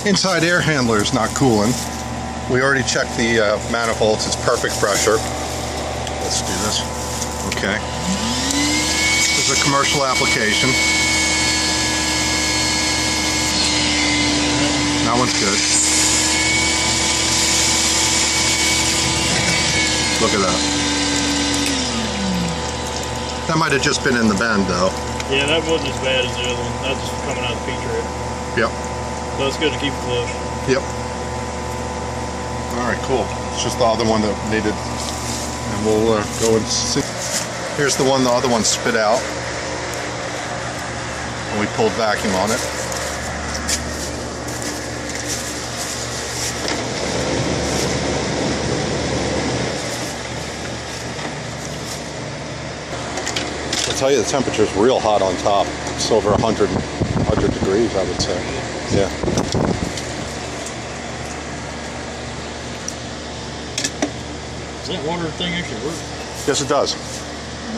inside air handler is not cooling. We already checked the manifolds. It's perfect pressure. Let's do this. Okay. This is a commercial application. That one's good. Look at that. That might have just been in the bend though. Yeah, that wasn't as bad as the other one. That's just coming out of the feature. Yep. So it's good to keep it flush. Yep. Alright, cool. It's just the other one that needed. And we'll go and see. Here's the one the other one spit out. And we pulled vacuum on it. I'll tell you, the temperature's real hot on top. It's over 100 degrees, I would say. Yeah. Does that water thing actually work? Yes, it does.